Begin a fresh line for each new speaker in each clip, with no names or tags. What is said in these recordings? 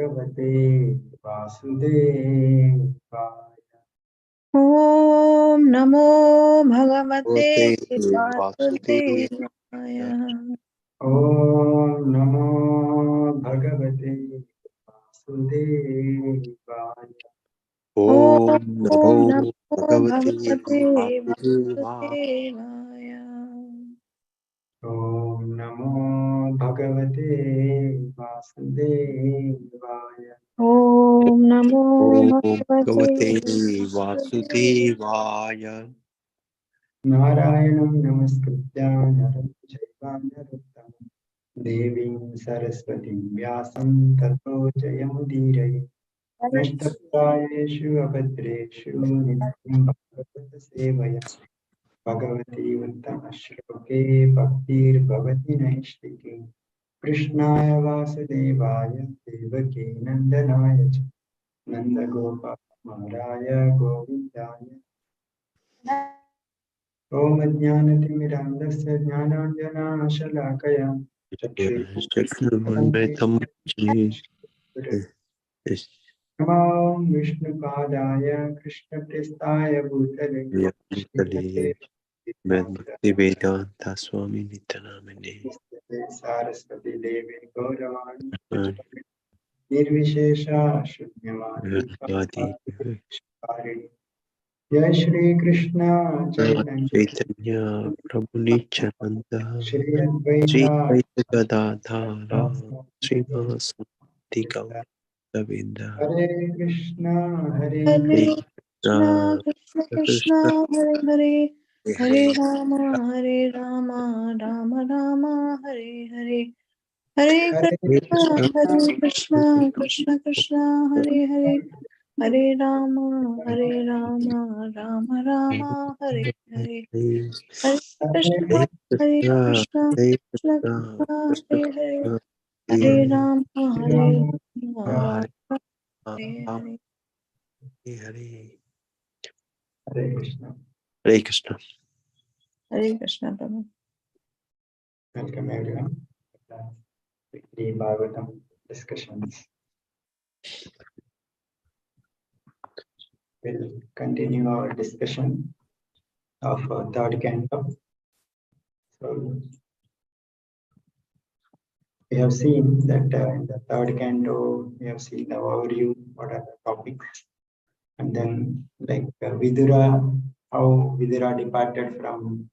Bhagavate Vasudevaya.
Om Namo Bhagavate
Vasudevaya.
Vasudevaya.
Om Namo Bhagavate Vasudevaya.
Om Namo Bhagavate
Bhagavate
Vasudevaya.
Vasudevaya.
Om Namo Bhagavate Vasudevaya.
Om Namo
Om
Bhagavate
Bhagavate
Vasudevaya.
Vasudevaya.
Narayanam Namaskritya Naram Chaiva Narottamam Devim Saraswatim Vyasam Tato Jayamudiraye. Nashtaprayeshu abhadreshu nityam bhagavata sevaya. Bhagavati uttama shloke bhaktir bhavati naishtike. Krishnaya vasudevaya devaki nandanaya cha. Nanda Gopalaya Govindaya. Om Jnanatimirandasya Jnananjana Shalakaya
Shakti-manvitam
Namo Vishnupadaya Krishna Prestaya Bhutale Srimate
Bhaktivedanta Swami Nityanamane
Saraswati Devi Gauravani Nirvishesha Shunyavadi Bhakti Jai Shri Krishna Chaitanya
Chaitanya Prabhu Nityananda
Shri
Sri
Advaita
Advaita Gadadhara Srimad Gaura Govinda
Hare Krishna Hare
Hare
Krishna
Krishna, Krishna Krishna,
Krishna
Hare Hare, Hare
Hare
Rama, Hare Rama, Rama Rama, Hare Hare, Hare
Hare
Krishna,
Krishna
Hare Krishna, Krishna Krishna, Hare Hare, Hare Rama, Hare Rama, Rama Rama, Hare Hare, Hare Krishna,
Hare
Hare
Krishna
Krishna,
Hare
Krishna
Krishna
Krishna,
Krishna
Hare Hare,
Krishna
Hare
Hare
Rama, Hare Rama,
Hare
Rama Hare
Hare
Hare.
Hare
Hare Krishna.
Hare Krishna.
Hare Krishna, Prabhu.
Welcome everyone. The Bhagavatam discussions. We'll continue our discussion of third canto. So we have seen that in the third canto, we have seen the overview, what are the topics, and then like Vidura, how Vidura departed from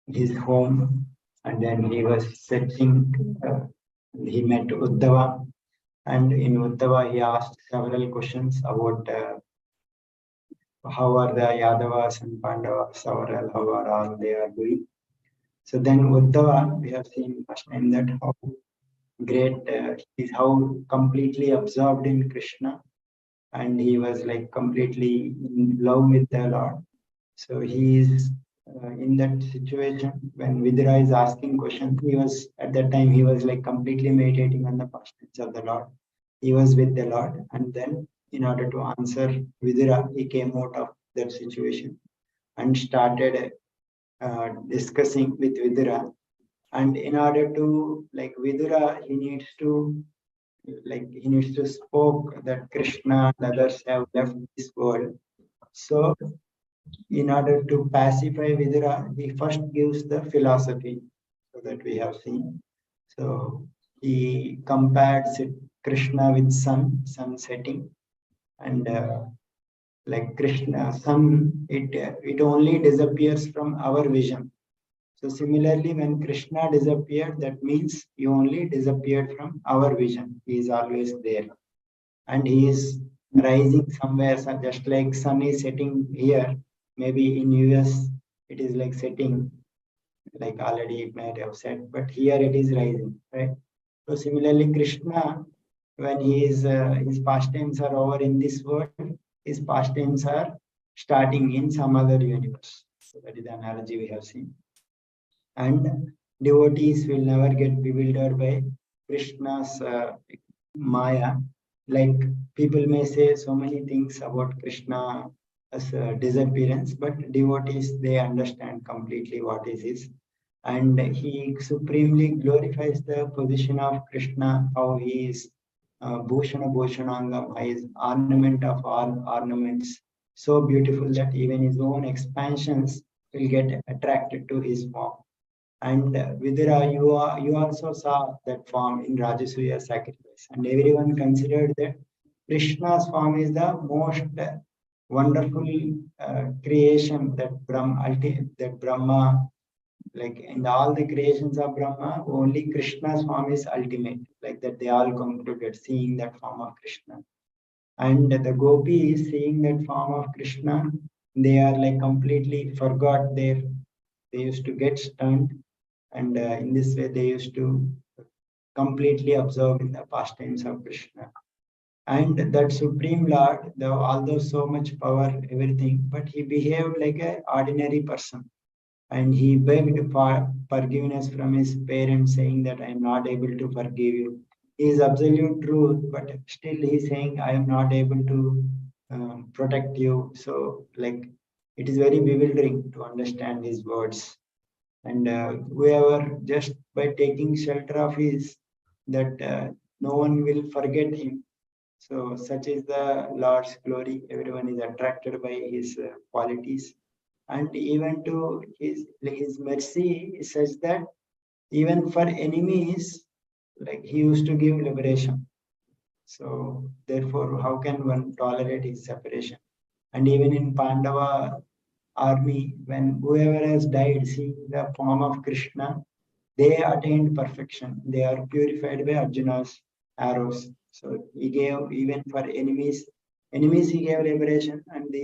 his home, and then he was searching. He met Uddhava, and in Uddhava he asked several questions about how are the Yadavas and Pandavas overall, how are all they are doing. So then Uddhava, we have seen first time that how great is how completely absorbed in Krishna, and he was like completely in love with the Lord. So he is in that situation when Vidura is asking questions. He was at that time he was like completely meditating on the pastures of the Lord. He was with the Lord, and then in order to answer Vidura, he came out of that situation and started discussing with Vidura. And in order to like Vidura, he needs to spoke that Krishna and others have left this world. So in order to pacify Vidura, he first gives the philosophy, so that we have seen. So he compared Krishna with sun setting, and like Krishna, sun, it only disappears from our vision. So similarly, when Krishna disappeared, that means he only disappeared from our vision. He is always there, and he is rising somewhere. So just like sun is setting here, maybe in US it is like setting, like already it might have set, but here it is rising, right? So similarly, Krishna, when he is his pastimes are over in this world, his pastimes are starting in some other universe. So that is the analogy we have seen. And devotees will never get bewildered by Krishna's Maya. Like people may say so many things about Krishna as a disappearance, but devotees, they understand completely what is his. And he supremely glorifies the position of Krishna, how he is Bhushana Bhushanangam, his ornament of all ornaments, so beautiful that even his own expansions will get attracted to his form. And Vidura, you also saw that form in Rajasuya sacrifice, and everyone considered that Krishna's form is the most wonderful creation that Brahma, like in all the creations of Brahma, only Krishna's form is ultimate. Like that, they all concluded seeing that form of Krishna. And the gopis seeing that form of Krishna, they are like completely forgot their. They used to get stunned, and in this way, they used to completely absorb in the pastimes of Krishna. And that Supreme Lord, although so much power, everything, but he behaved like an ordinary person. And he begged for forgiveness from his parents, saying that I am not able to forgive you. He is absolute truth, but still he is saying I am not able to protect you. So, like, it is very bewildering to understand his words. And whoever just by taking shelter of his, that no one will forget him. So such is the Lord's glory. Everyone is attracted by his qualities, and even to his mercy is such that even for enemies, like he used to give liberation. So therefore, how can one tolerate his separation? And even in Pandava army, when whoever has died seeing the form of Krishna, they attained perfection. They are purified by Arjuna's arrows. So he gave even for enemies he gave liberation, and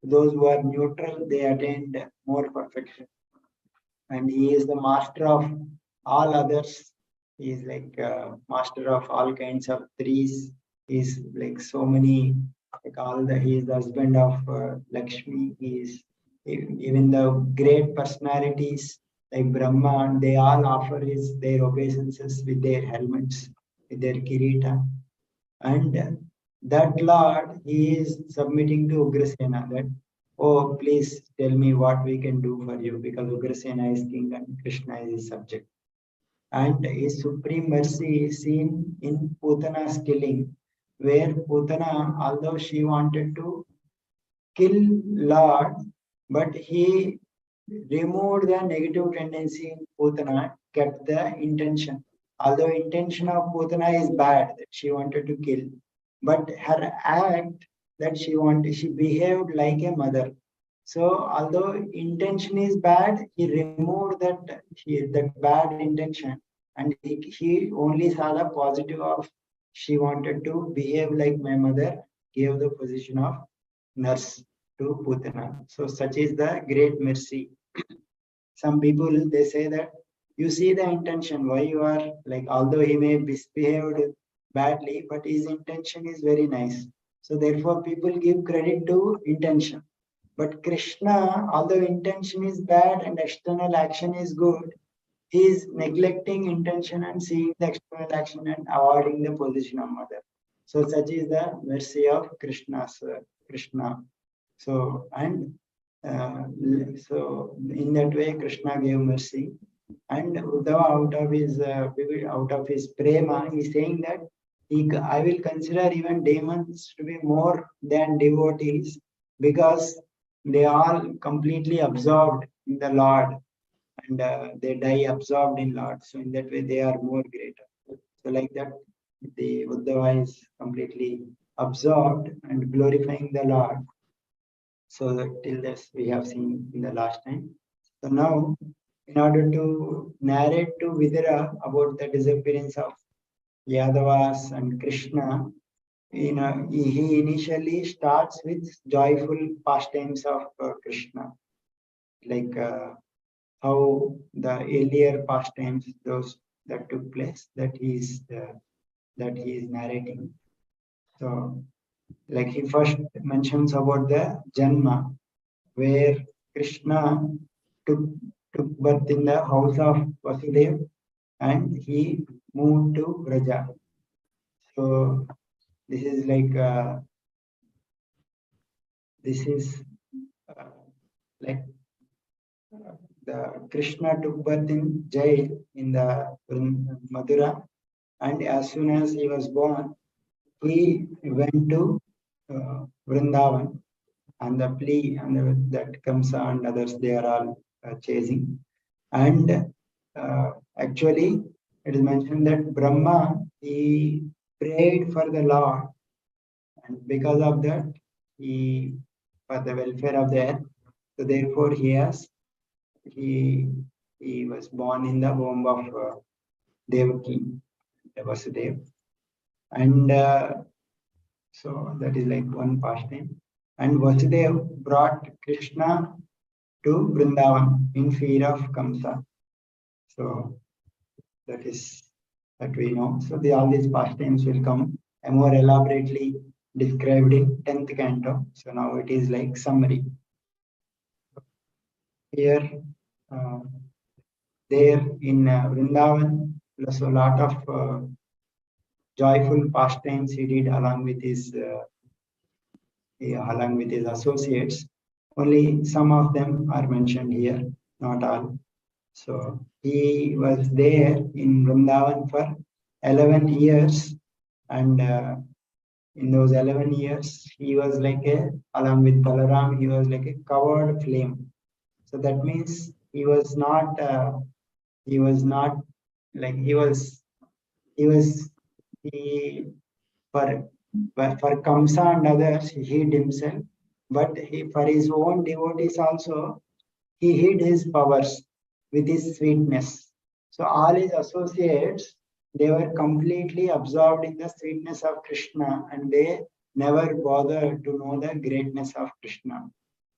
those who are neutral, they attained more perfection. And he is the master of all others. He is like master of all kinds of trees. He is like so many, like he is the husband of Lakshmi. He is even the great personalities like Brahma, they all offer their obeisances with their helmets, with their kirita. And that Lord, he is submitting to Ugrasena that, oh, please tell me what we can do for you, because Ugrasena is king and Krishna is his subject. And his supreme mercy is seen in Putana's killing, where Putana, although she wanted to kill Lord, but he removed the negative tendency in Putana, kept the intention. Although intention of Putana is bad, that she wanted to kill, but her act that she behaved like a mother. So although intention is bad, he removed that bad intention, and he only saw the positive of she wanted to behave like my mother, gave the position of nurse to Putana. So such is the great mercy. Some people they say that you see the intention, why you are like, although he may misbehaved badly, but his intention is very nice. So therefore people give credit to intention. But Krishna, although intention is bad and external action is good, he is neglecting intention and seeing the external action and avoiding the position of mother. So such is the mercy of Krishna. So and so in that way, Krishna gave mercy, and Uddhava out of his prema, he is saying that I will consider even demons to be more than devotees, because they are completely absorbed in the Lord, and they die absorbed in Lord. So in that way, they are more greater. So like that, the Uddhava is completely absorbed and glorifying the Lord. So that till this we have seen in the last time. So now, in order to narrate to Vidura about the disappearance of Yadavas and Krishna, he initially starts with joyful pastimes of Krishna, like how the earlier pastimes, those that took place, that he is narrating. So, like he first mentions about the Janma, where Krishna took, took birth in the house of Vasudev, and he moved to Vraja. So this is like this is uh, like the Krishna took birth in jail in the Madura, and as soon as he was born, he went to Vrindavan, and the plea and that Kamsa and others, they are all chasing. And actually, it is mentioned that Brahma, he prayed for the Lord, and because of that, he, for the welfare of the earth, so therefore he he was born in the womb of Devaki, Vasudeva, and so that is like one pastime. And Vasudeva brought Krishna to Vrindavan in fear of Kamsa. So that is that we know. So all these pastimes will come more elaborately described in 10th canto. So now it is like summary. Here, there in Vrindavan, so a lot of joyful pastimes he did along with his associates. Only some of them are mentioned here, not all. So he was there in Vrindavan for 11 years, and in those 11 years, he was like along with Balaram, he was like a covered flame. So that means he was not like he for Kamsa and others, he hid himself, but for his own devotees also, he hid his powers with his sweetness. So all his associates, they were completely absorbed in the sweetness of Krishna, and they never bothered to know the greatness of Krishna.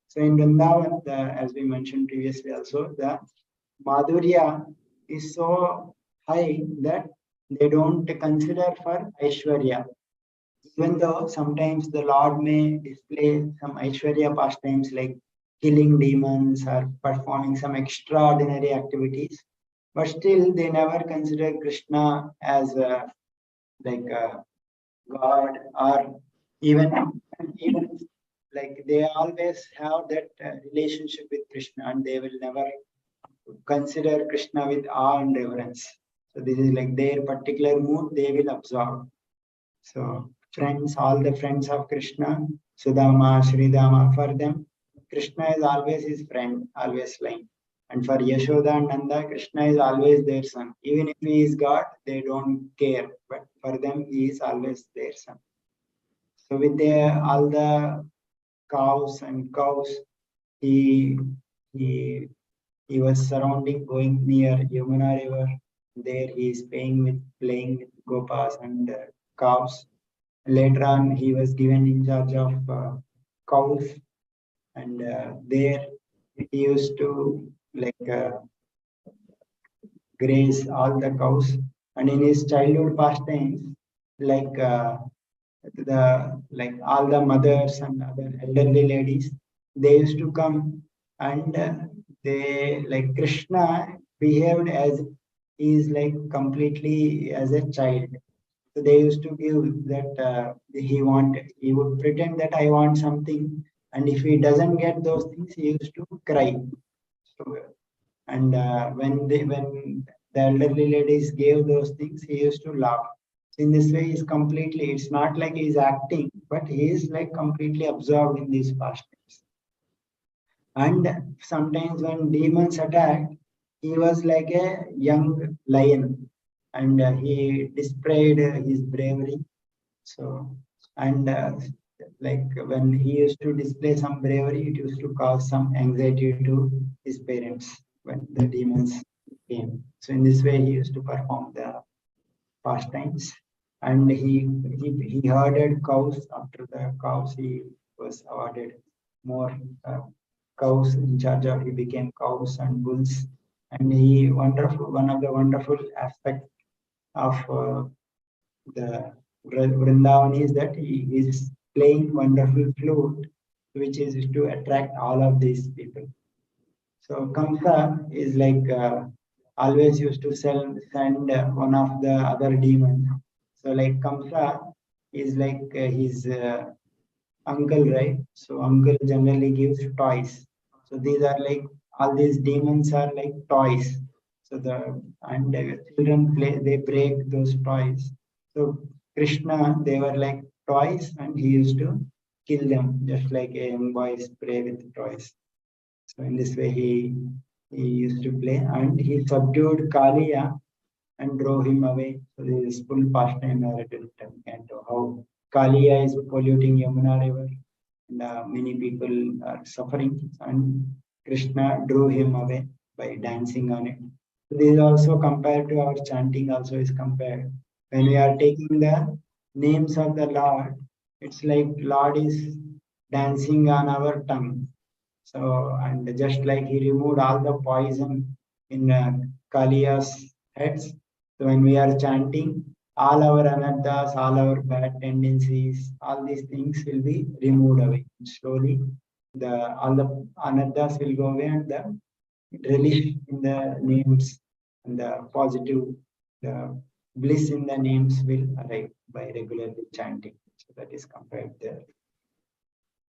So in Vrindavan, as we mentioned previously also, the Madhurya is so high that they don't consider for Aishwarya. Even though sometimes the Lord may display some Aishwarya pastimes like killing demons or performing some extraordinary activities, but still they never consider Krishna as like a God, or even like they always have that relationship with Krishna, and they will never consider Krishna with awe and reverence. So this is like their particular mood they will absorb. So friends, all the friends of Krishna, Sudama, Sridama, for them, Krishna is always his friend, always lying. And for Yashoda and Nanda, Krishna is always their son. Even if he is God, they don't care. But for them, he is always their son. So with all the cows, he he he was surrounding, going near Yamuna river. There he is playing with gopas and cows. Later on, he was given in charge of cows, and there he used to like graze all the cows. And in his childhood pastimes, like all the mothers and other elderly ladies, they used to come, and they like Krishna behaved as he is like completely as a child. So they used to give that he would pretend that I want something, and if he doesn't get those things, he used to cry. So, and when the elderly ladies gave those things, he used to laugh. So in this way, it's not like he's acting, but he is like completely absorbed in these pastimes. And sometimes when demons attacked, he was like a young lion, and he displayed his bravery. So, and like when he used to display some bravery, it used to cause some anxiety to his parents when the demons came. So in this way, he used to perform the pastimes. And he herded cows. After the cows, he was awarded more cows in charge of. He became cows and bulls. And one of the wonderful aspects of the Vrindavan is that he is playing wonderful flute, which is to attract all of these people. So Kamsa is like always used to send one of the other demons. So like Kamsa is like his uncle, right? So uncle generally gives toys. So these are like all these demons are like toys. So children play, they break those toys. So Krishna, they were like toys, and he used to kill them, just like a young boys play with toys. So in this way, he used to play, and he subdued Kaliya and drove him away. So this is full pastime narrative in Canto, how Kaliya is polluting Yamuna river, and many people are suffering, and Krishna drove him away by dancing on it. So this is also compared to our chanting, also is compared. When we are taking the names of the Lord, it's like Lord is dancing on our tongue. So, and just like he removed all the poison in Kaliya's heads, so when we are chanting, all our anarthas, all our bad tendencies, all these things will be removed away. Slowly, all the anarthas will go away, and the relief in the names and the positive, the bliss in the names will arrive by regularly chanting. So that is compared there.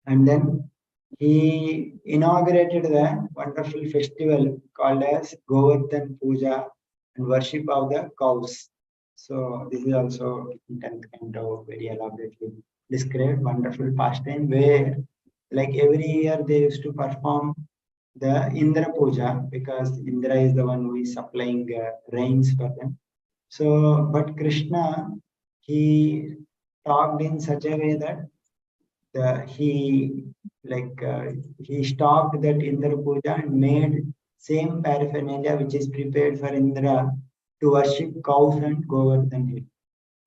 And then he inaugurated the wonderful festival called as Govardhan Puja and worship of the cows. So this is also in 10th canto very elaborately described, wonderful pastime where like every year they used to perform the Indra Puja, because Indra is the one who is supplying rains for them. So, but Krishna, he talked in such a way that he he stopped that Indra Puja and made same paraphernalia which is prepared for Indra to worship cows and Govardhan hill.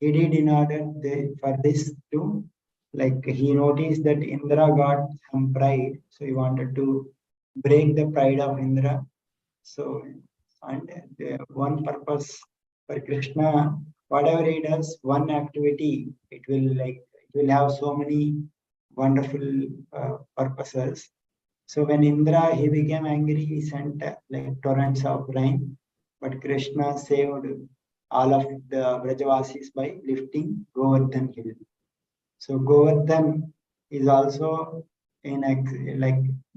He did in order for this to, like, he noticed that Indra got some pride, so he wanted to break the pride of Indra. So, and the one purpose for Krishna, whatever he does, one activity, it will have so many wonderful purposes. So when Indra he became angry, he sent like torrents of rain, but Krishna saved all of the Brajavasis by lifting Govardhan hill. So Govardhan is also like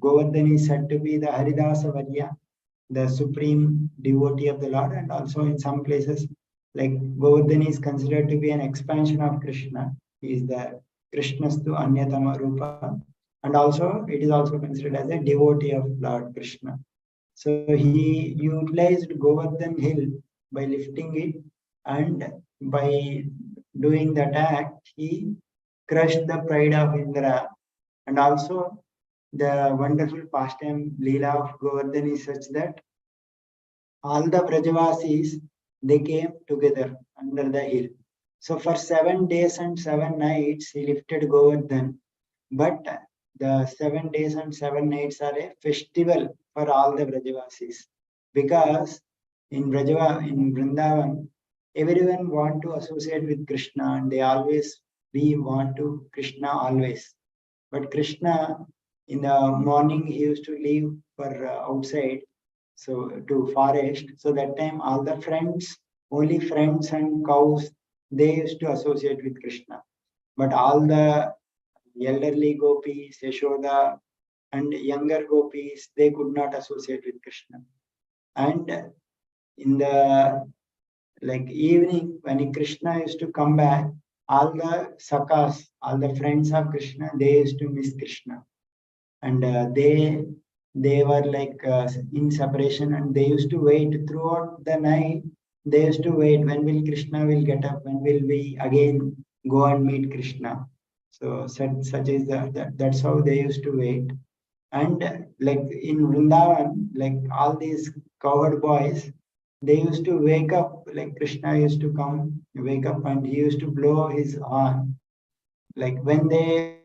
Govardhan is said to be the Haridasa Varya, the supreme devotee of the Lord, and also in some places like Govardhan is considered to be an expansion of Krishna. He is the Krishnastu Anyatama Rupa, and also it is also considered as a devotee of Lord Krishna. So he utilized Govardhan hill by lifting it, and by doing that act, he crushed the pride of Indra. And also the wonderful pastime Leela of Govardhan is such that all the Brajavasis, they came together under the hill. So for 7 days and 7 nights, he lifted Govardhan. But the 7 days and 7 nights are a festival for all the Brajavasis, because in Vrindavan, everyone want to associate with Krishna, and they always we want to Krishna always. But Krishna, in the morning, he used to leave for outside, so to forest. So that time, all the friends, only friends and cows, they used to associate with Krishna. But all the elderly gopis, Yashoda, and younger gopis, they could not associate with Krishna. And in the evening, when Krishna used to come back, all the sakas, all the friends of Krishna, they used to miss Krishna, and they were in separation, and they used to wait throughout the night. They used to wait, when will Krishna will get up, when will we again go and meet Krishna. So such is that's how they used to wait. And like in Vrindavan, like all these cowherd boys, they used to wake up, like Krishna used to come, wake up, and he used to blow his horn. Like when they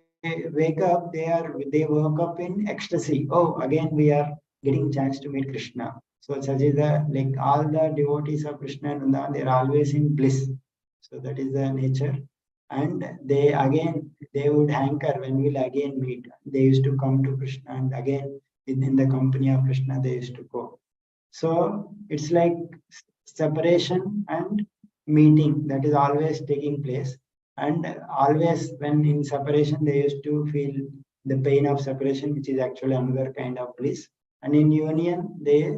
wake up, they woke up in ecstasy. Oh, again we are getting chance to meet Krishna. So such is the, like all the devotees of Krishna and Vrindavan, they are always in bliss. So that is the nature. And they would hanker, when we'll again meet. They used to come to Krishna, and again in the company of Krishna they used to go. So it's like separation and meeting, that is always taking place. And always when in separation, they used to feel the pain of separation, which is actually another kind of bliss. And in union, they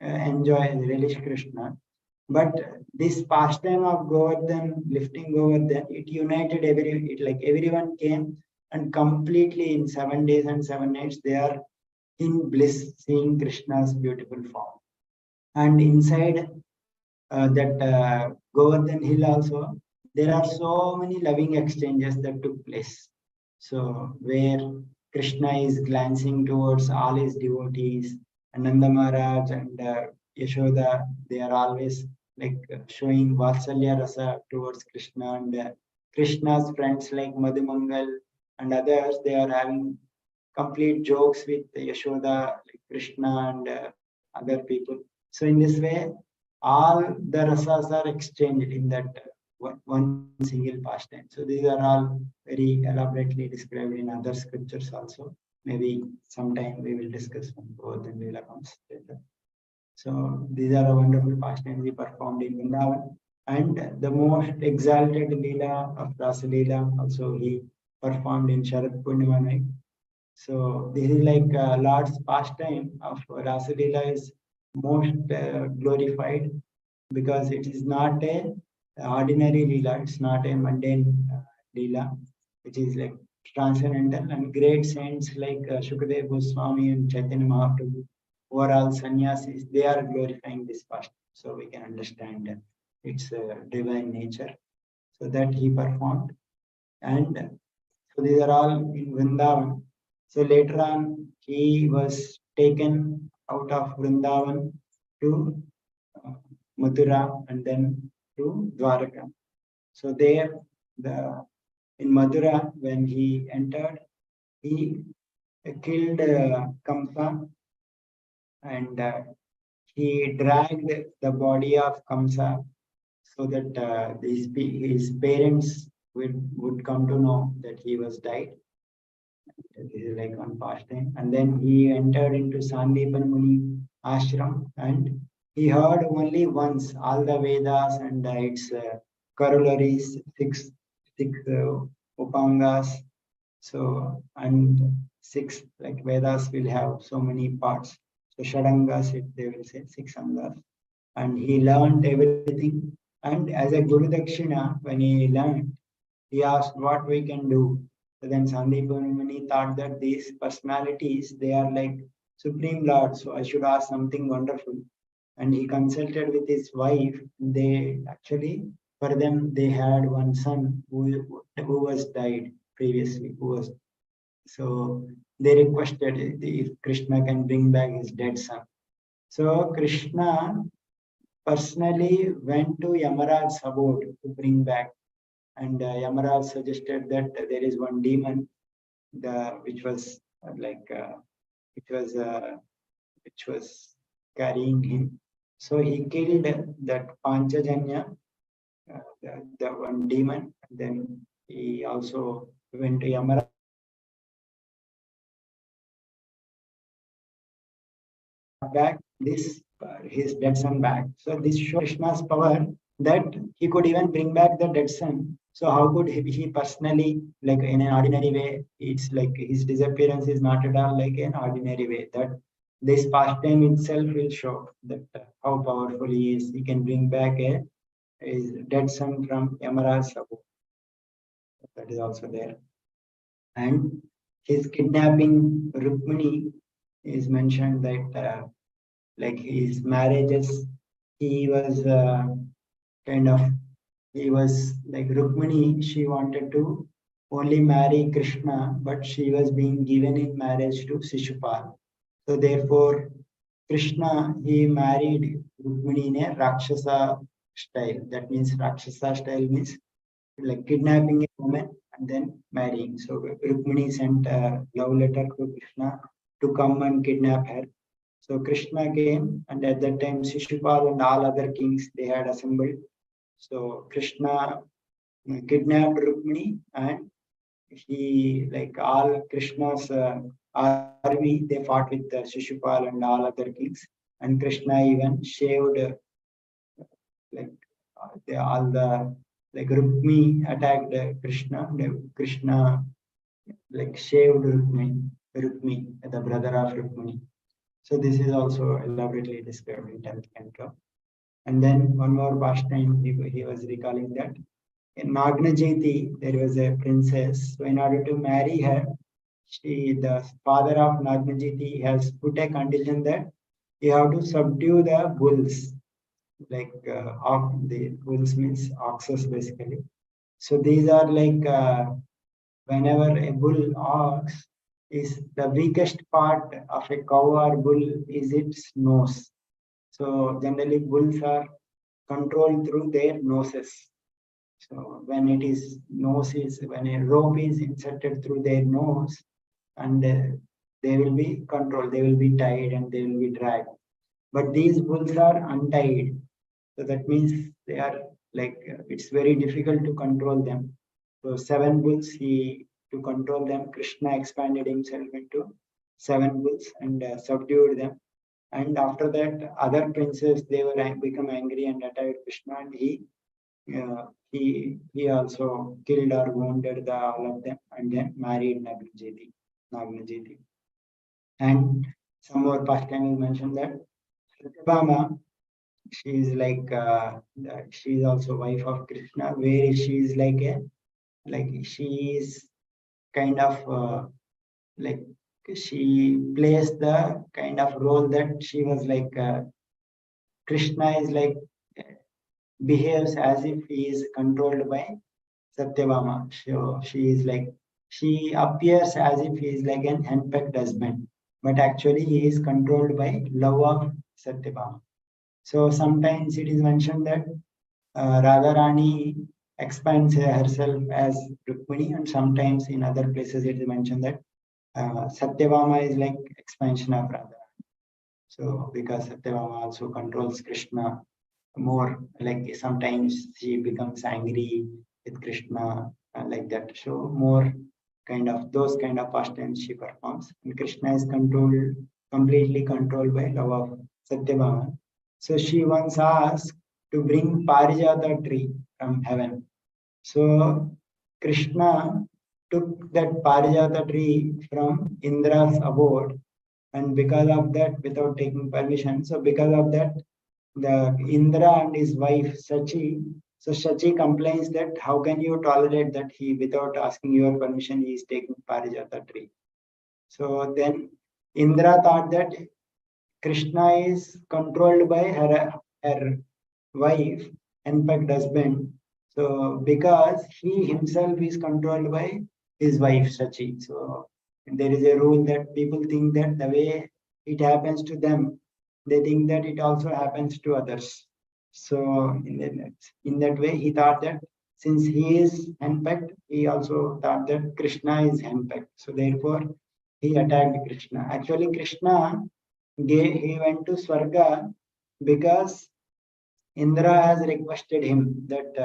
enjoy, relish Krishna. But this pastime of Govardhan, lifting Govardhan, it united everyone came, and completely in 7 days and 7 nights, they are in bliss, seeing Krishna's beautiful form. And inside that Govardhan hill also, there are so many loving exchanges that took place. So where Krishna is glancing towards all his devotees, and Nanda Maharaj and Yashoda, they are always showing Vatsalya Rasa towards Krishna, and Krishna's friends like Madhumangal and others, they are having complete jokes with Yashoda, like Krishna and other people. So in this way, all the rasas are exchanged in that one single pastime. So these are all very elaborately described in other scriptures also. Maybe sometime we will discuss when Govardhan Leela comes later. So these are a wonderful pastimes he performed in Vrindavan. And the most exalted Leela of Rasa Leela also he performed in Sharad Purnima night. So this is like Lord's pastime of Rasa Leela is most glorified, because it is not a ordinary Leela, it's not a mundane Leela, which is like transcendental, and great saints like Shukadev Goswami and Chaitanya Mahaprabhu, who are all sannyasis, they are glorifying this pastime. So we can understand its divine nature. So that he performed. And so these are all in Vrindavan. So later on, he was taken out of Vrindavan to uh, Mathura and then to Dwaraka. So there, in Mathura, when he entered, he killed Kamsa, and he dragged the body of Kamsa so that his parents would come to know that he was died. This is like one pastime. And then he entered into Sandipan Muni ashram, and he heard only once all the Vedas and its corollaries, six Upangas. So, and six like Vedas will have so many parts. So Shadangas, they will say 6 Angas. And he learned everything. And as a Guru Dakshina, when he learned, he asked what we can do. So then Sandeep Muni thought that these personalities, they are like Supreme Lord, so I should ask something wonderful. And he consulted with his wife. They actually, for them, they had one son who was died previously, who was, so they requested if Krishna can bring back his dead son. So Krishna personally went to Yamaraj's abode to bring back, and Yamaraj suggested that there is one demon, which was which was carrying him. So he killed that Panchajanya, the one demon. Then he also went to Yamaraj back this his dead son back. So this shows Krishna's power, that he could even bring back the dead son. So how could he personally, like in an ordinary way? It's like his disappearance is not at all like an ordinary way. That this pastime itself will show that how powerful he is. He can bring back his dead son from Yamaraj Sabu. That is also there. And his kidnapping Rukmini is mentioned that like his marriages, he was he was like Rukmini, she wanted to only marry Krishna, but she was being given in marriage to Shishupal. So therefore, Krishna, he married Rukmini in a Rakshasa style. That means Rakshasa style means like kidnapping a woman and then marrying. So Rukmini sent a love letter to Krishna to come and kidnap her. So Krishna came, and at that time Shishupal and all other kings, they had assembled. So Krishna kidnapped Rukmini, and he, like all Krishna's army, they fought with Shishupal and all other kings. And Krishna even shaved like all the, like Rukmi attacked Krishna. Krishna like shaved Rukmi, the brother of Rukmini. So this is also elaborately described in 10th Canto. And then one more pastime he was recalling that in Nagnajiti, there was a princess. So in order to marry her, the father of Nagnajiti has put a condition that you have to subdue the bulls, like the bulls means oxes basically. So these are like whenever a bull ox is the weakest part of a cow or bull is its nose. So generally bulls are controlled through their noses. So when it is when a rope is inserted through their nose, and they will be controlled, they will be tied and they will be dragged. But these bulls are untied. So that means they are like, it's very difficult to control them. So 7 bulls, to control them, Krishna expanded himself into 7 bulls and subdued them. And after that, other princes, they were become angry and attacked Krishna, and he also killed or wounded all of them, and then married Nagnajiti. And some more pastime is mentioned that Satyabhama, she is like she is also wife of Krishna, where she is like she is kind of like she plays the kind of role that she was like Krishna is like behaves as if he is controlled by Satyabhama. So she is like, she appears as if he is like an henpecked husband, but actually he is controlled by love of Satyabhama. So sometimes it is mentioned that Radharani expands herself as Rukmini, and sometimes in other places it is mentioned that Satyabhama is like expansion of Radharani. So because Satyabhama also controls Krishna more, like sometimes she becomes angry with Krishna, like that. So more kind of those kind of pastimes she performs, and Krishna is completely controlled by love of Satyabhama. So she once asked to bring Parijata tree from heaven. So Krishna took that Parijata tree from Indra's abode, and because of that, without taking permission, so because of that, the Indra and his wife Sachi. So Sachi complains that how can you tolerate that he, without asking your permission, he is taking Parijata tree. So then Indra thought that Krishna is controlled by her wife and fact husband. So because he himself is controlled by his wife Sachi. So there is a rule that people think that the way it happens to them, they think that it also happens to others. So in that way, he thought that since he is henpecked, he also thought that Krishna is henpecked. So therefore, he attacked Krishna. Actually, Krishna he went to Swarga because Indra has requested him that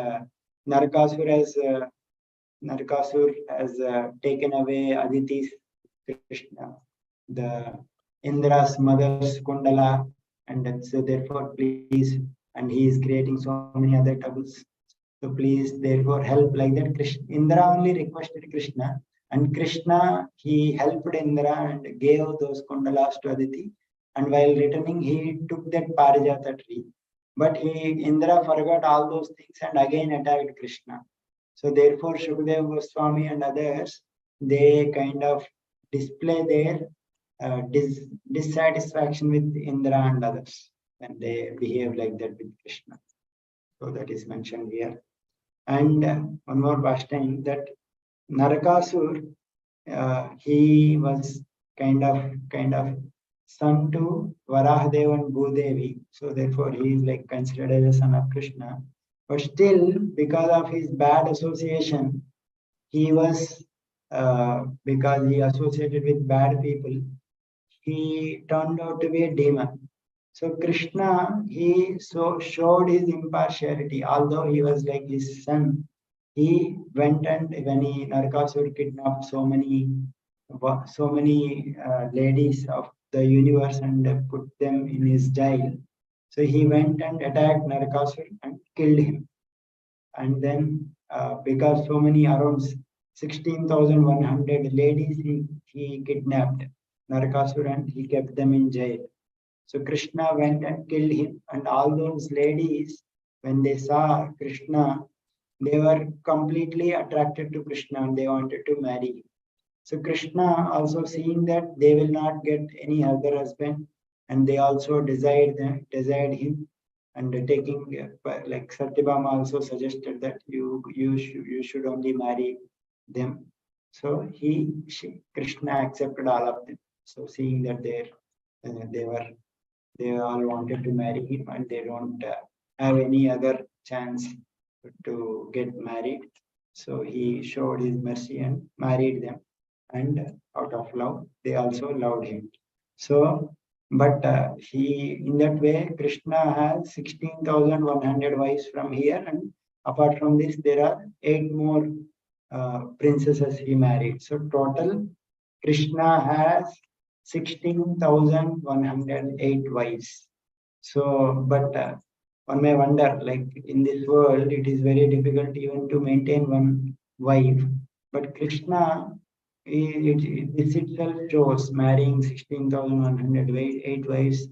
Narakasur has taken away Aditi's Krishna, the Indra's mother's Kundala, and so therefore please, and he is creating so many other troubles. So please, therefore help, like that. Indra only requested Krishna, and Krishna, he helped Indra and gave those Kundalas to Aditi. And while returning, he took that Parijata tree. But Indra forgot all those things and again attacked Krishna. So therefore, Shukadeva Goswami and others, they kind of display their dissatisfaction with Indra and others when they behave like that with Krishna. So that is mentioned here. And one more pastime, that Narakasur, he was kind of son to Varahadev and Bhudevi. So therefore he is like considered as a son of Krishna. But still, because of his bad association, he was because he associated with bad people, he turned out to be a demon. So Krishna, he showed his impartiality, although he was like his son. He went, and when Narakasur kidnapped so many ladies of the universe and put them in his jail. So he went and attacked Narakasur and killed him. And then because so many, around 16,100 ladies he kidnapped Narakasur and he kept them in jail. So Krishna went and killed him, and all those ladies, when they saw Krishna, they were completely attracted to Krishna and they wanted to marry him. So Krishna, also seeing that they will not get any other husband, and they also desired him, and taking like Satyabhama also suggested that you should only marry them. So Krishna accepted all of them. So seeing that they all wanted to marry him and they don't have any other chance to get married. So he showed his mercy and married them, and out of love, they also loved him. So, but in that way, Krishna has 16,100 wives from here, and apart from this, there are 8 more princesses he married. So total, Krishna has 16,108 wives. So, but one may wonder, like in this world, it is very difficult even to maintain one wife. But Krishna, this itself shows marrying 16,108 wives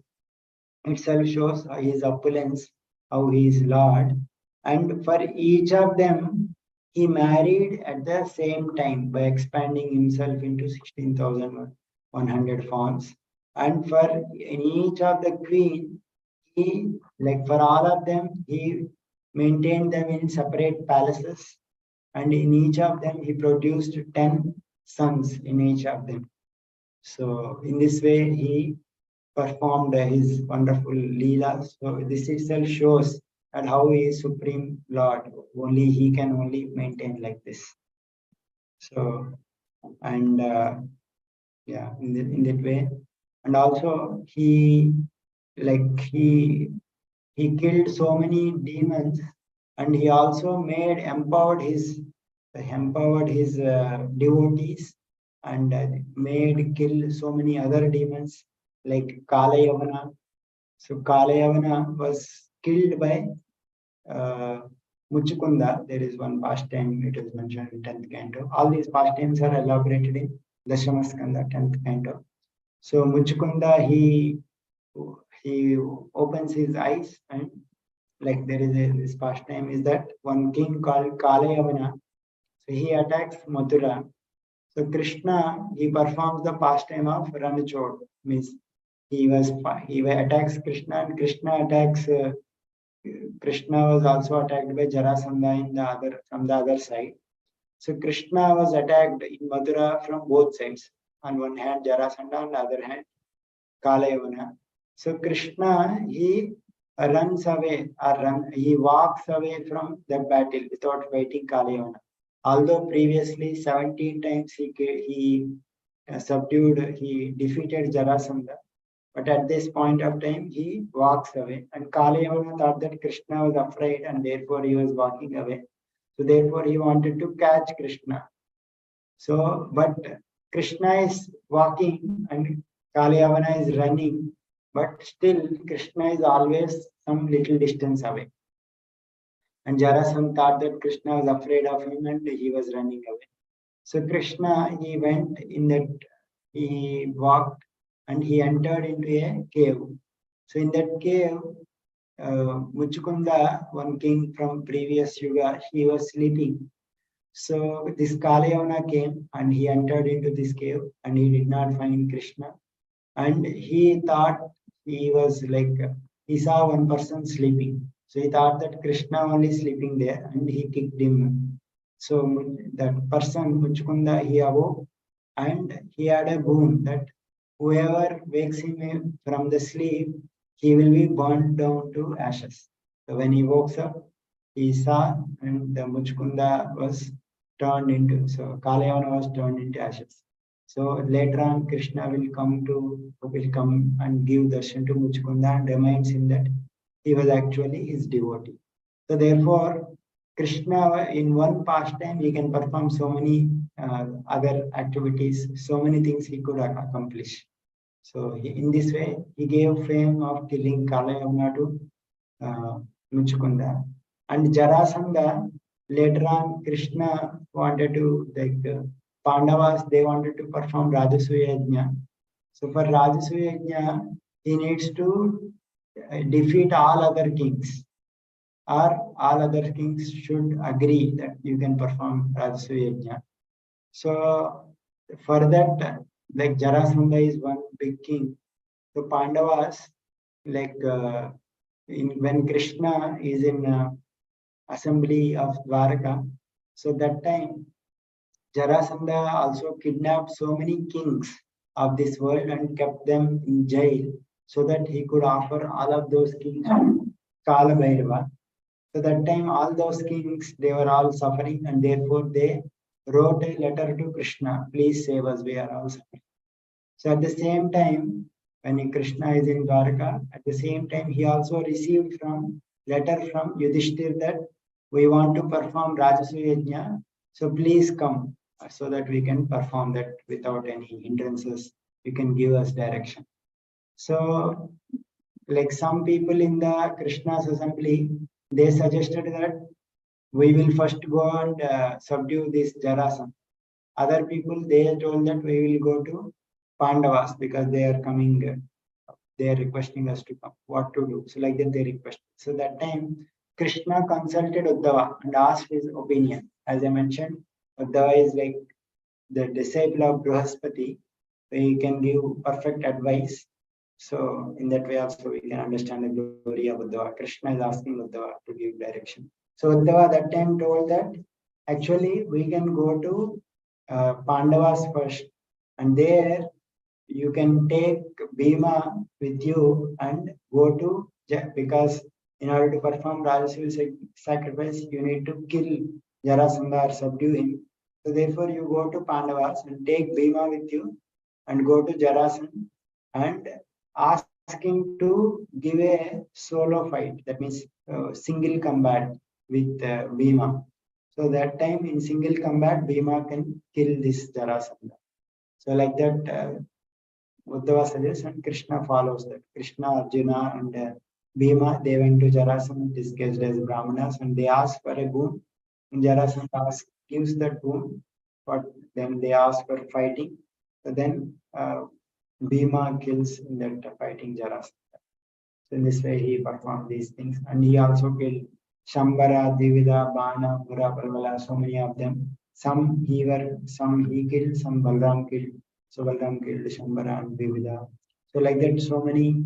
itself shows his opulence, how he is Lord. And for each of them, he married at the same time by expanding himself into 16,100 forms. And for in each of the queen, he, like for all of them, he maintained them in separate palaces. And in each of them, he produced 10 sons in each of them. So in this way, he performed his wonderful leelas. So this itself shows that how he is Supreme Lord. Only he can only maintain like this. So, and yeah, in that way. And also he killed so many demons, and he also empowered his devotees, and made kill so many other demons like Kalayavana. So Kalayavana was killed by Muchukunda. There is one pastime, it is mentioned in 10th canto. All these pastimes are elaborated in Dashamaskanda, 10th canto. So Muchukunda, he opens his eyes, and like there is this pastime is that one king called Kalayavana. So he attacks Mathura. So Krishna, he performs the pastime of Ranachod, means he attacks Krishna, and Krishna attacks. Krishna was also attacked by Jarasandha from the other side. So Krishna was attacked in Mathura from both sides. On one hand, Jarasandha, on the other hand, Kalayavana. So Krishna, he runs away, he walks away from the battle without fighting Kalayavana. Although previously 17 times he defeated Jarasandha, but at this point of time he walks away. And Kalayavana thought that Krishna was afraid, and therefore he was walking away. So therefore he wanted to catch Krishna. So, but Krishna is walking and Kalayavana is running, but still Krishna is always some little distance away. And Jarasandha thought that Krishna was afraid of him and he was running away. So Krishna, he walked and he entered into a cave. So in that cave, Muchukunda, one king from previous Yuga, he was sleeping. So this Kalayavana came and he entered into this cave, and he did not find Krishna. And he thought he saw one person sleeping. So he thought that Krishna only sleeping there, and he kicked him. So that person, Muchukunda, he awoke, and he had a boon that whoever wakes him from the sleep, he will be burned down to ashes. So when he woke up, he saw, and the Muchukunda was turned into, so Kalayavana was turned into ashes. So later on, Krishna will come and give darshan to Muchukunda and reminds him that he was actually his devotee. So therefore, Krishna in one pastime, he can perform so many other activities, so many things he could accomplish. So in this way, he gave fame of killing Kalayavana to Muchukunda. And Jarasandha, later on, Krishna wanted to, Pandavas, they wanted to perform Rajasuya Yajna. So for Rajasuya Yajna, he needs to defeat all other kings, or all other kings should agree that you can perform Rajasuya Yajna. So for that, like Jarasandha is one big king. So Pandavas, like when Krishna is in assembly of Dwaraka, so that time Jarasandha also kidnapped so many kings of this world and kept them in jail so that he could offer all of those kings to Kala Bhairava. So that time all those kings, they were all suffering, and therefore they wrote a letter to Krishna, please save us, we are all suffering. So at the same time, when Krishna is in Dwarka, at the same time he also received from letter from Yudhishthir that we want to perform Rajasuya Yajna, so please come so that we can perform that without any hindrances. You can give us direction. So like some people in the Krishna's assembly, they suggested that we will first go and subdue this Jarasandha. Other people, they told that we will go to Pandavas because they are coming, they are requesting us to come. What to do? So like that they requested. So that time, Krishna consulted Uddhava and asked his opinion. As I mentioned, Uddhava is like the disciple of Brihaspati. He can give perfect advice. So in that way also we can understand the glory of Uddhava. Krishna is asking Uddhava to give direction. So Uddhava that time told that actually we can go to Pandavas first, and there you can take Bhima with you and go to because in order to perform Rajasuya sacrifice, you need to kill Jarasandha or subdue him. So therefore, you go to Pandavas and take Bhima with you and go to Jarasandha and ask him to give a solo fight. That means single combat with Bhima. So that time in single combat, Bhima can kill this Jarasandha. So like that, Uddhava suggests and Krishna follows that. Krishna, Arjuna, and Bhima, they went to Jarasandha disguised as Brahmanas and they asked for a boon. And Jarasandha gives that boon, but then they ask for fighting. So then Bhima kills in that fighting Jarasandha. So in this way he performed these things. And he also killed Shambara, Divida, Bana, Mura, Parvala, so many of them. Some he killed, some Balram killed. So Balram killed Shambara and Divida. So like that, so many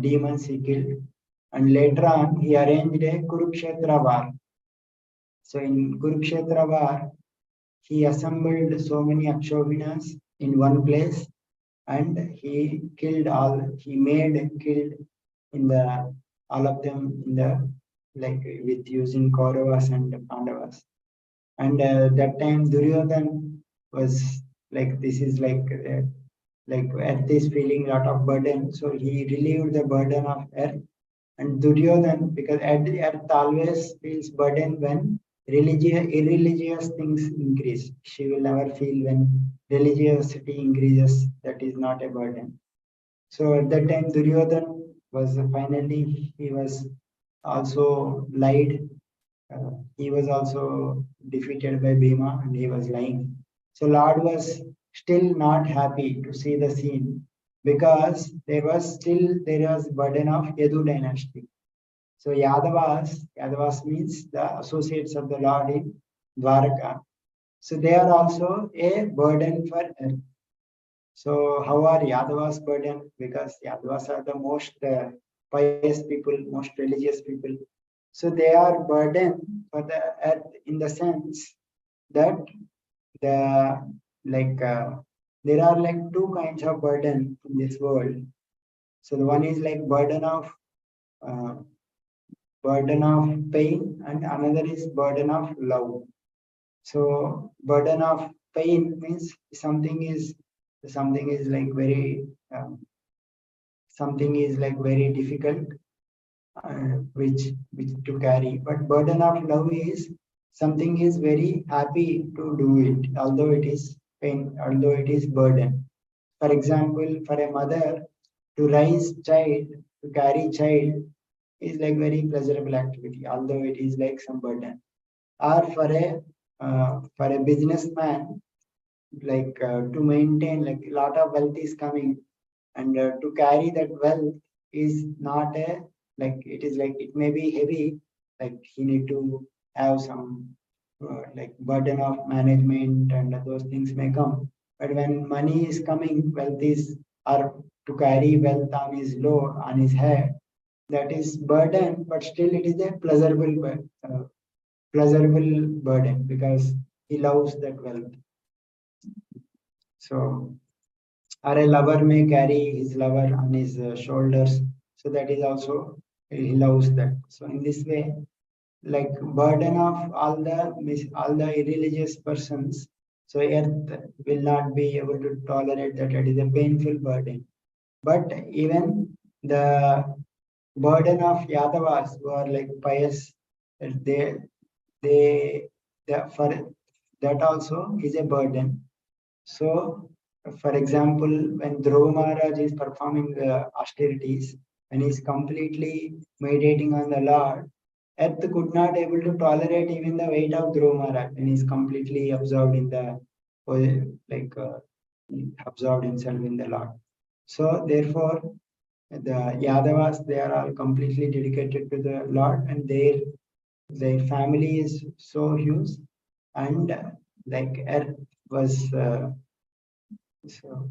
demons he killed. And later on, he arranged a Kurukshetra war. So in Kurukshetra war, he assembled so many Akshobhinas in one place and he killed killed in the all of them in the like with using Kauravas and Pandavas. And that time Duryodhan was like this is like earth is feeling a lot of burden, so he relieved the burden of earth. And Duryodhan, because earth always feels burden when irreligious things increase. She will never feel when religiosity increases, that is not a burden. So at that time, Duryodhan was finally, he was also lied. He was also defeated by Bhima and he was lying. So Lord was still not happy to see the scene because there was burden of Yadu dynasty. So Yadavas means the associates of the Lord in Dwaraka. So they are also a burden for earth. So how are Yadavas burden? Because Yadavas are the most pious people, most religious people. So they are burden for the earth in the sense that the there are like two kinds of burden in this world. So the one is like uh, burden of pain, and another is burden of love. So burden of pain means something is like very something is like very difficult which to carry. But burden of love is something is very happy to do it, although it is pain, although it is burden. For example, for a mother to raise child, to carry child is like very pleasurable activity, although it is like some burden. Or for a businessman, like to maintain like a lot of wealth is coming, And to carry that wealth is not a, like, it is like, it may be heavy, like he need to have some like burden of management, and those things may come. But when money is coming, wealth is, or to carry wealth on his load, on his head, that is burden, but still it is a pleasurable burden, because he loves that wealth. So, or a lover may carry his lover on his shoulders, so that is also, he loves that. So in this way, like burden of all the irreligious persons, so earth will not be able to tolerate that. It is a painful burden. But even the burden of Yadavas who are like pious, they they for that also is a burden. So, for example, when Dhruva Maharaj is performing austerities, and is completely meditating on the Lord, earth could not able to tolerate even the weight of Dhruva Maharaj, and is completely absorbed in the, like absorbed himself in the Lord. So therefore, the Yadavas, they are all completely dedicated to the Lord, and their family is so huge, and like earth was. So,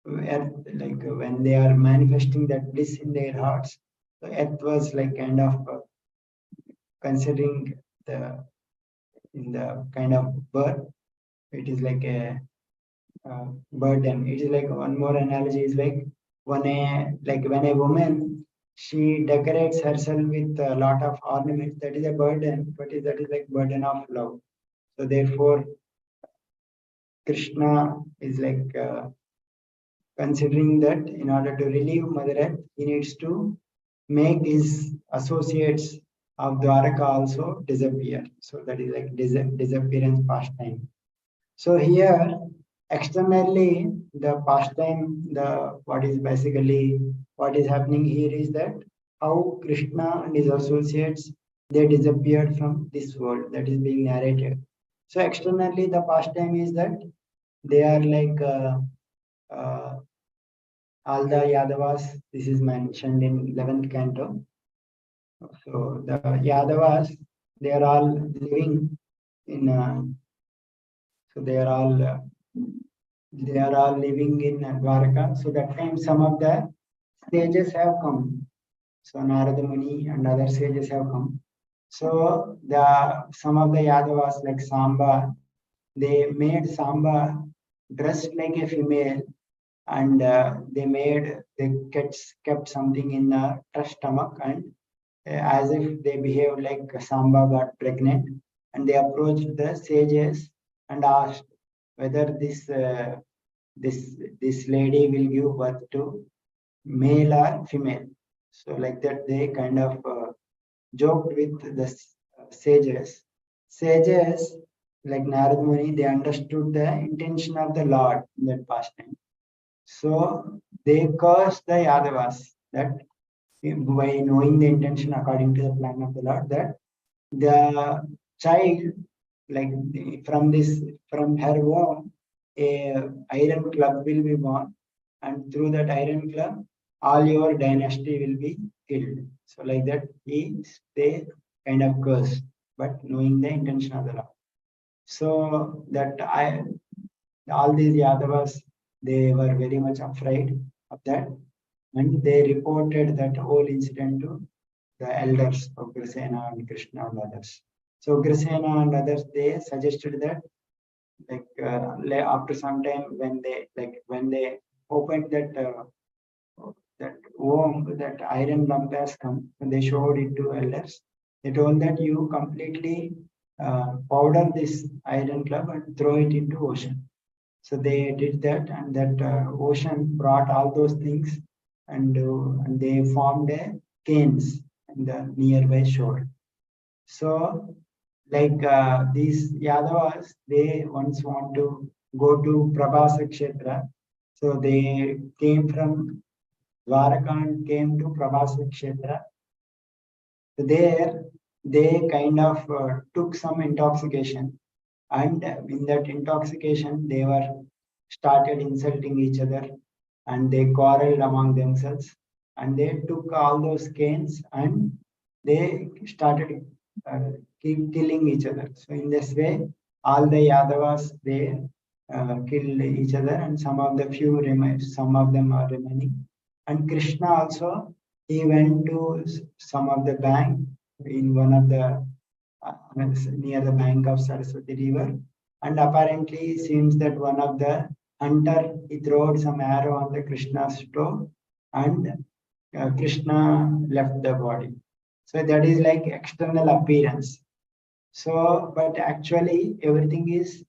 earth, like when they are manifesting that bliss in their hearts, the earth was like kind of considering the, in the kind of birth, it is like a burden. It is like, one more analogy is like, when a woman, she decorates herself with a lot of ornaments, that is a burden, but that is like burden of love. So therefore, Krishna is like considering that in order to relieve Mother Earth, he needs to make his associates of Dwaraka also disappear. So that is like disappearance pastime. So here, externally, the pastime, what is happening here is that how Krishna and his associates, they disappeared from this world, that is being narrated. So externally, the pastime is that they are like uh, all the Yadavas. This is mentioned in 11th canto. So the Yadavas, they are all living in. So they are all living in Dwaraka. So that time some of the sages have come. So Narada Muni and other sages have come. So some of the Yadavas like Samba, they made Samba dressed like a female, and they kept something in her stomach, and as if they behaved like Samba got pregnant, and they approached the sages and asked whether this lady will give birth to male or female. So like that, they kind of joked with the sages. Sages like Narad Muni, they understood the intention of the Lord in that pastime. So they cursed the Yadavas that by knowing the intention according to the plan of the Lord, that the child, like from her womb, a iron club will be born, and through that iron club, all your dynasty will be killed. So like that, they kind of cursed, but knowing the intention of the Lord. So that all these Yadavas, they were very much afraid of that, and they reported that whole incident to the elders of Grisena and Krishna and others. So Grisena and others, they suggested that, like after some time, when they opened that womb, that iron lump has come, and they showed it to elders. They told that you completely powder this iron club and throw it into ocean. So they did that, and that ocean brought all those things, and they formed a canes in the nearby shore. So, like these Yadavas, they once want to go to Prabhasa Kshetra. So they came from Dwaraka and came to Prabhasa Kshetra. There, they kind of took some intoxication, and in that intoxication, they were started insulting each other, and they quarreled among themselves, and they took all those canes and they started keep killing each other. So in this way, all the Yadavas, they killed each other, and some of the few remain, some of them are remaining. And Krishna also, he went to some of the bank in one of the near the bank of Saraswati River, and apparently seems that one of the hunter, he threw some arrow on the Krishna's toe, and Krishna left the body. So that is like external appearance. So, but actually everything is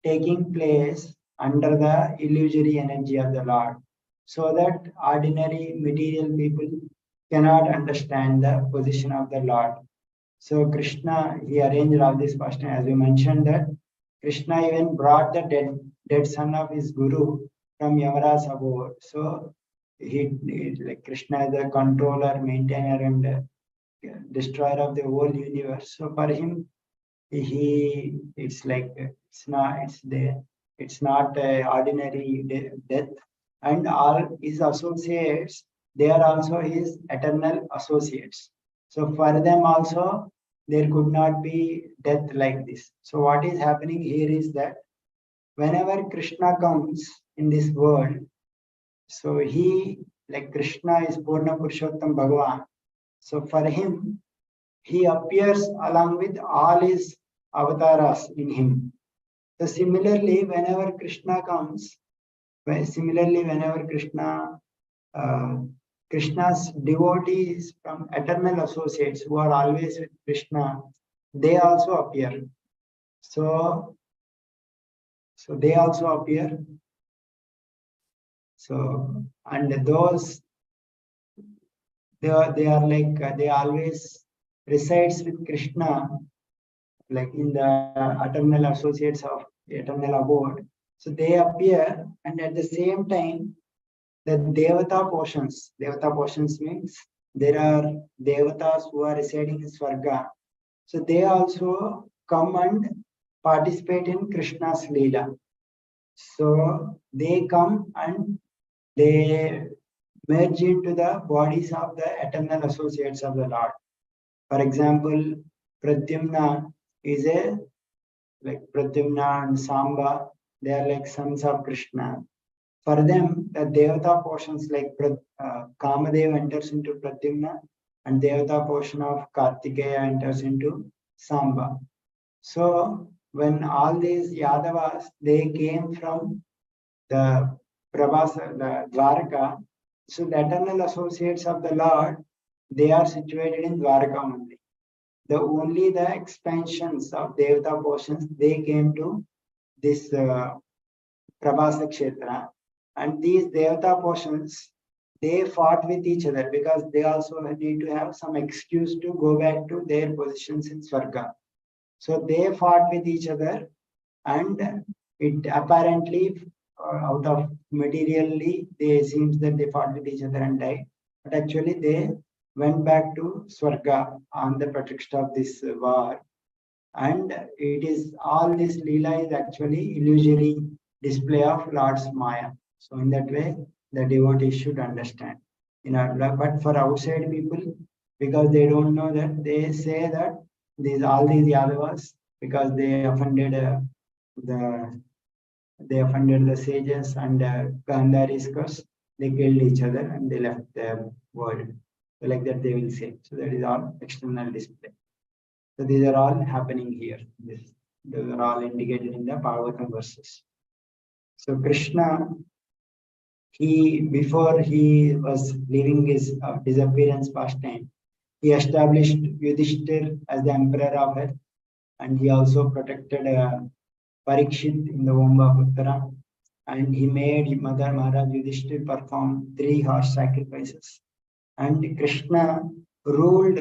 taking place under the illusory energy of the Lord, so that ordinary material people cannot understand the position of the Lord. So Krishna, he arranged all this first, as we mentioned that Krishna even brought the dead son of his guru from Yamaraj's abode. So like Krishna is the controller, maintainer, and destroyer of the whole universe. So for him, it's like it's not a ordinary death, and all his associates, they are also his eternal associates. So for them also, there could not be death like this. So what is happening here is that whenever Krishna comes in this world, so he, like Krishna is Purna Purushottam Bhagavan. So for him, he appears along with all his avatars in him. So similarly, whenever Krishna comes, whenever Krishna's devotees from eternal associates who are always with Krishna, they also appear. So they also appear. So, and those, they are like, they always resides with Krishna, like in the eternal associates of eternal abode. So they appear, and at the same time, the Devata portions means there are Devatas who are residing in Swarga. So they also come and participate in Krishna's Leela. So they come and they merge into the bodies of the eternal associates of the Lord. For example, Pradyumna is like Pradyumna and Samba, they are like sons of Krishna. For them, the Devata portions like Kamadev enters into Pradyumna, and Devata portion of Kartikeya enters into Samba. So when all these Yadavas, they came from the Prabhasa, the Dwaraka, so the eternal associates of the Lord, they are situated in Dwaraka only. Only the expansions of Devata portions, they came to this Prabhasa Kshetra. And these Devata portions, they fought with each other because they also need to have some excuse to go back to their positions in Swarga. So they fought with each other, and it apparently, out of materially, they seems that they fought with each other and died. But actually, they went back to Swarga on the pretext of this war. And it is all this Leela is actually illusory display of Lord's Maya. So in that way, the devotees should understand. But for outside people, because they don't know that, they say that all these Yadavas, because they offended the sages and Gandhari's curse, they killed each other and they left the world. So like that they will say. So that is all external display. So these are all happening here. Those are all indicated in the Bhagavatam verses. So Krishna, before he was leaving his disappearance pastime, he established Yudhishthir as the emperor of earth, and he also protected Parikshit in the womb of Uttara, and he made Mother Maharaj Yudhishthir perform 3 horse sacrifices. And Krishna ruled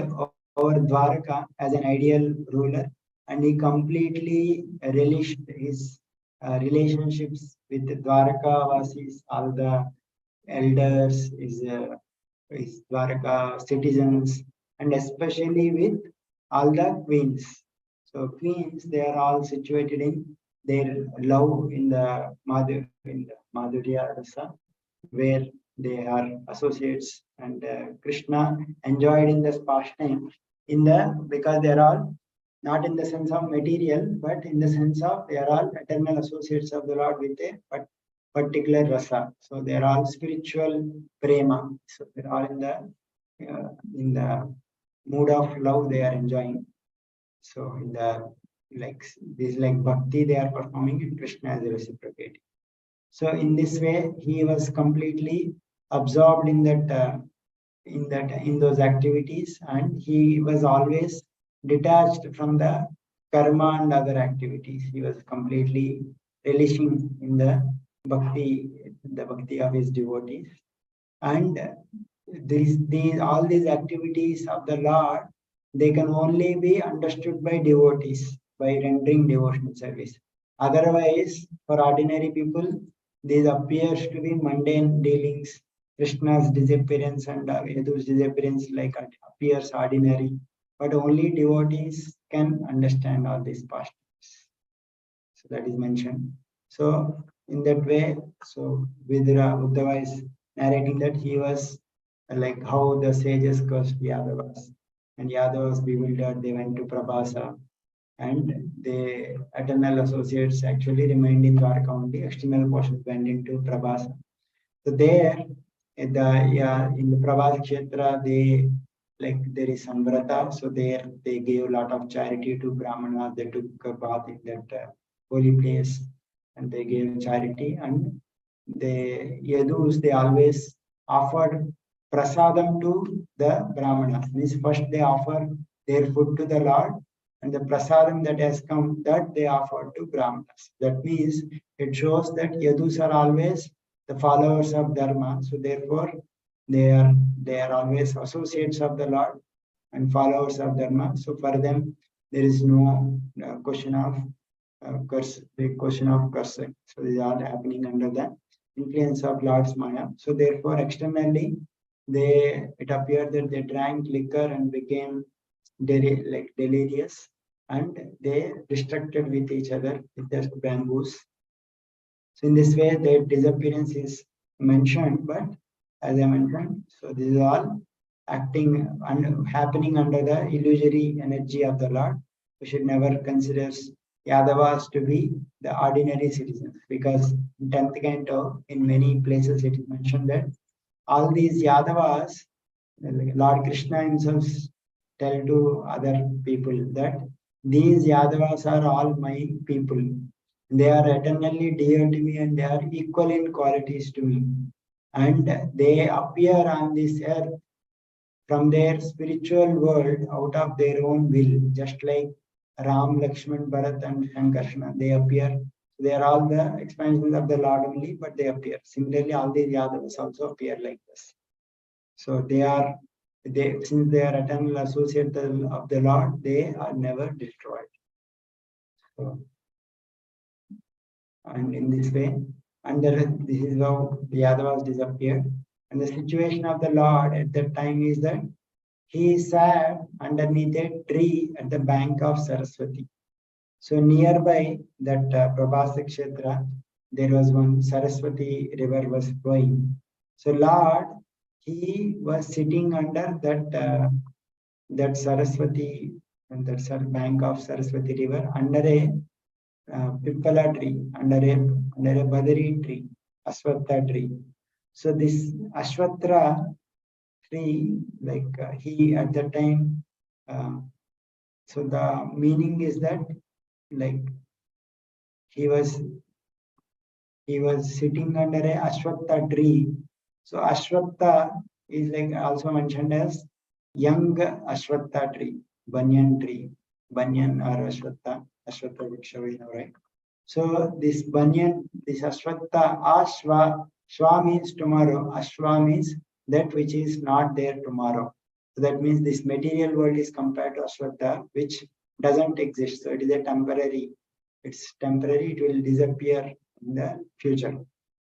over Dwaraka as an ideal ruler, and he completely relished his relationships with the Dwaraka Vasis, all the elders, his Dwaraka citizens, and especially with all the queens. So queens, they are all situated in their love in the Madhurya Rasa. where they are associates, and Krishna enjoyed in this pastime because they are all not in the sense of material, but in the sense of they are all eternal associates of the Lord with a particular rasa. So they are all spiritual prema. So they are all in the mood of love they are enjoying. So in the this bhakti they are performing, and Krishna is reciprocating. So in this way, he was completely absorbed in in those activities, and he was always detached from the karma and other activities. He was completely relishing in the bhakti of his devotees, and these all these activities of the Lord, they can only be understood by devotees by rendering devotional service. Otherwise, for ordinary people, these appears to be mundane dealings. Krishna's disappearance and Yadu's disappearance appears ordinary, but only devotees can understand all these past. So that is mentioned. So in that way, so Uddhava is narrating that he was like how the sages cursed Yadavas, and Yadavas bewildered, they went to Prabhasa, and the eternal associates actually remained in Dwarka only, external portions went into Prabhasa. So there, in the Prabhas Kshetra, there is Samvrata, so there they gave a lot of charity to Brahmanas, they took a bath in that holy place, and they gave charity, and the Yadus, they always offered prasadam to the Brahmanas. Means first they offer their food to the Lord, and the prasadam that has come, that they offer to Brahmanas. That means it shows that Yadus are always the followers of Dharma. So therefore, they are always associates of the Lord and followers of Dharma. So for them, there is no question of curse, the question of cursing. So these are happening under the influence of Lord's Maya. So therefore, externally, it appeared that they drank liquor and became delirious, and they distracted with each other with their bamboos. So in this way, their disappearance is mentioned, but as I mentioned, so this is all acting and happening under the illusory energy of the Lord. We should never consider Yadavas to be the ordinary citizens, because in 10th canto, in many places it is mentioned that all these Yadavas, Lord Krishna himself tell to other people that these Yadavas are all my people. They are eternally dear to me, and they are equal in qualities to me. And they appear on this earth from their spiritual world out of their own will, just like Ram, Lakshman, Bharat, and Sankarsana. They appear. They are all the expansions of the Lord only, but they appear. Similarly, all these Yadavas also appear like this. So since they are eternal associates of the Lord, they are never destroyed. So, and in this way, this is how the Yadavas disappeared. And the situation of the Lord at that time is that he sat underneath a tree at the bank of Saraswati. So nearby that Prabhasa Kshetra, there was one Saraswati river was flowing. So Lord, he was sitting under that Saraswati and that bank of Saraswati river under a Pippala tree, under a Badari tree, Ashwatha tree. So this Ashwatra tree, he at that time, so the meaning is that he was sitting under a Ashwatha tree. So Ashwatha is also mentioned as young Ashwatha tree, banyan tree, banyan or Ashwatha Vriksha, we know, right? So this banyan, this Ashwatha, Shwa means tomorrow, Ashwa means that which is not there tomorrow. So that means this material world is compared to Ashwatha, which doesn't exist. So it is a temporary. It's temporary. It will disappear in the future.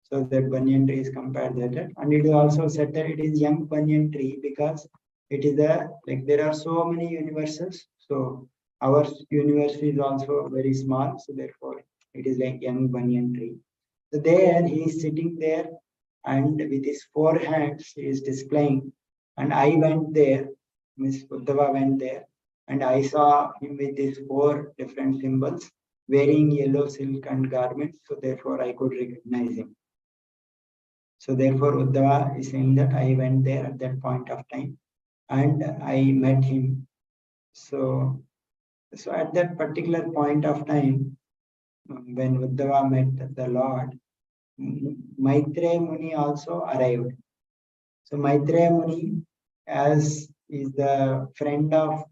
So that banyan tree is compared that, and it is also said that it is young banyan tree because it is there are so many universes. So our universe is also very small. So therefore, it is like young banyan tree. So there he is sitting there and with his 4 hands he is displaying. And I went there, Miss Uddhava went there, and I saw him with these 4 different symbols, wearing yellow silk and garments. So therefore I could recognize him. So therefore Uddhava is saying that I went there at that point of time and I met him. So at that particular point of time, when Uddhava met the Lord, Maitreya Muni also arrived. So Maitreya Muni as is the friend of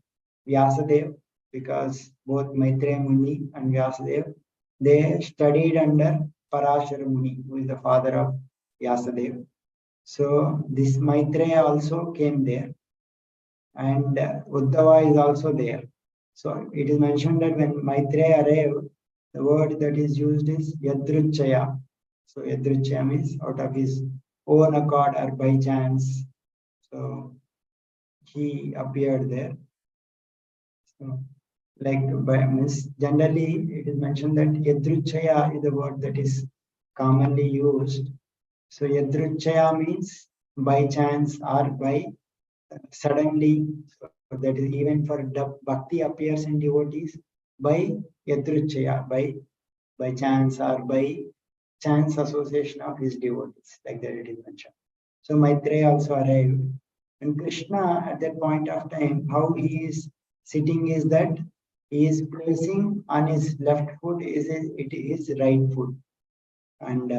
Vyasadeva, because both Maitreya Muni and Vyasadeva, they studied under Parashara Muni, who is the father of Vyasadeva. So this Maitreya also came there, and Uddhava is also there. So it is mentioned that when Maitreya arrived, the word that is used is Yadruchaya. So Yadruchaya means out of his own accord or by chance. So he appeared there. So like means generally it is mentioned that Yadruchaya is the word that is commonly used. So Yadruchaya means by chance or by suddenly. So that is even for bhakti appears in devotees by Yadruchaya, by chance or by chance association of his devotees, like that it is mentioned. So Maitreya also arrived. And Krishna at that point of time, how he is sitting is that he is placing on his left foot is his right foot, and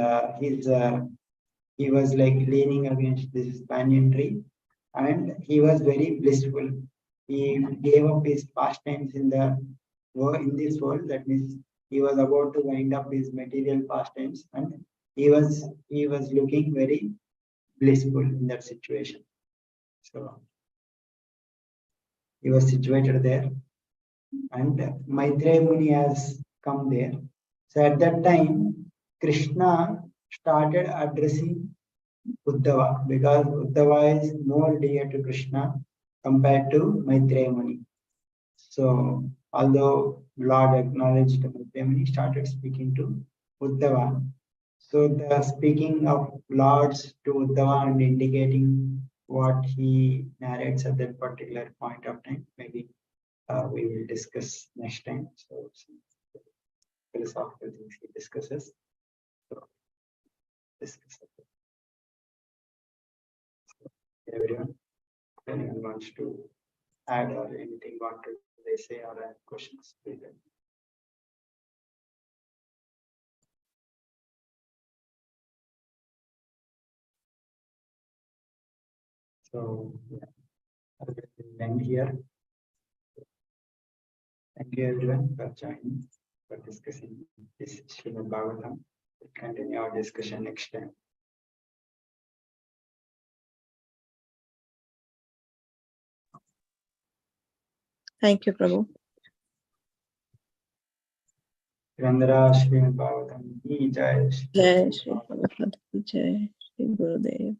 he was like leaning against this banyan tree, and he was very blissful. He gave up his pastimes in this world. That means he was about to wind up his material pastimes, and he was looking very blissful in that situation. So he was situated there, and Maitreya Muni has come there. So at that time, Krishna started addressing Uddhava, because Uddhava is more dear to Krishna compared to Maitreya Muni. So although Lord acknowledged Maitreya Muni, started speaking to Uddhava. So the speaking of Lords to Uddhava and indicating what he narrates at that particular point of time, maybe we will discuss next time. So philosophical things he discusses. So discuss it. Everyone, if anyone wants to add or anything want to they say or add questions, please. So yeah, I will end here. Thank you everyone for joining, for discussing this Srimad Bhagavatam. We'll continue our discussion next time.
Thank you, Prabhu.
Randra Srimad Bhagavatam ki jai.
Jai Shri Prabhupada ki Jai Shri Gurudev.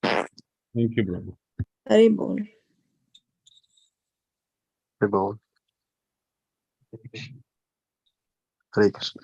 Thank you, Prabhu.
Hari Bol.
Hare Krishna.